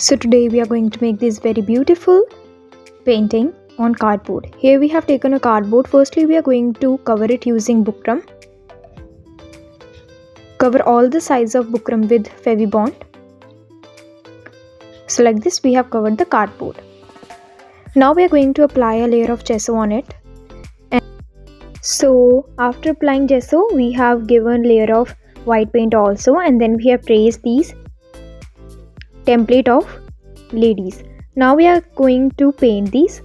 So today we are going to make this very beautiful painting on cardboard. Here we have taken a cardboard. Firstly we are going to cover it using buckram. Cover all the sides of buckram with Fevibond. So like this we have covered the cardboard. Now we are going to apply a layer of gesso on it. And so after applying gesso we have given layer of white paint also, and then we have traced these template of ladies. Now we are going to paint these.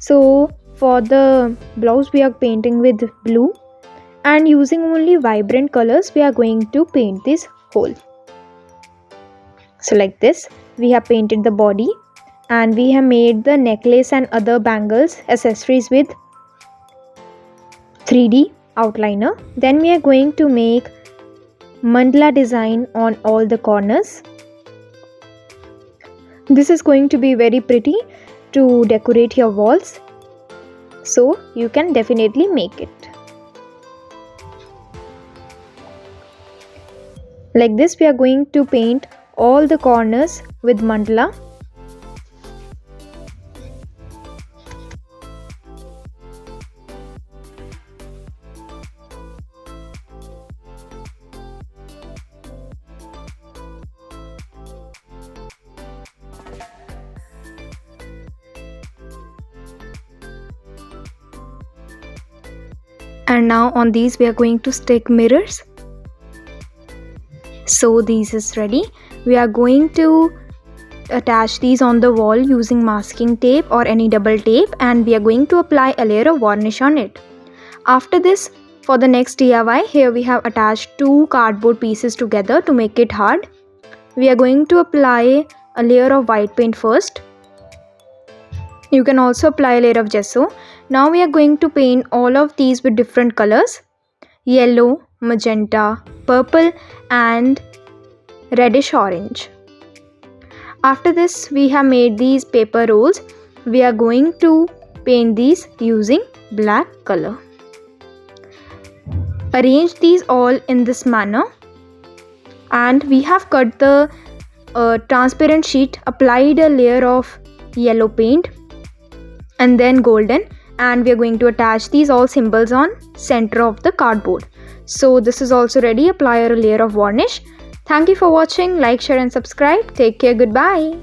So for the blouse we are painting with blue, and using only vibrant colors we are going to paint this whole. So like this we have painted the body, and we have made the necklace and other bangles accessories with 3D outliner. Then we are going to make mandala design on all the corners. This is going to be very pretty to decorate your walls, so you can definitely make it. Like this we are going to paint all the corners with mandala. And now on these we are going to stick mirrors. So this is ready. We are going to attach these on the wall using masking tape or any double tape, and we are going to apply a layer of varnish on it. After this, for the next DIY, here we have attached two cardboard pieces together to make it hard. We are going to apply a layer of white paint first. You can also apply a layer of gesso. Now we are going to paint all of these with different colors: yellow, magenta, purple and reddish orange. After this we have made these paper rolls. We are going to paint these using black color. Arrange these all in this manner, and we have cut the transparent sheet, applied a layer of yellow paint and then golden, and we are going to attach these all symbols on center of the cardboard. So this is also ready. Apply a layer of varnish. Thank you for watching. Like, share and subscribe. Take care. Goodbye.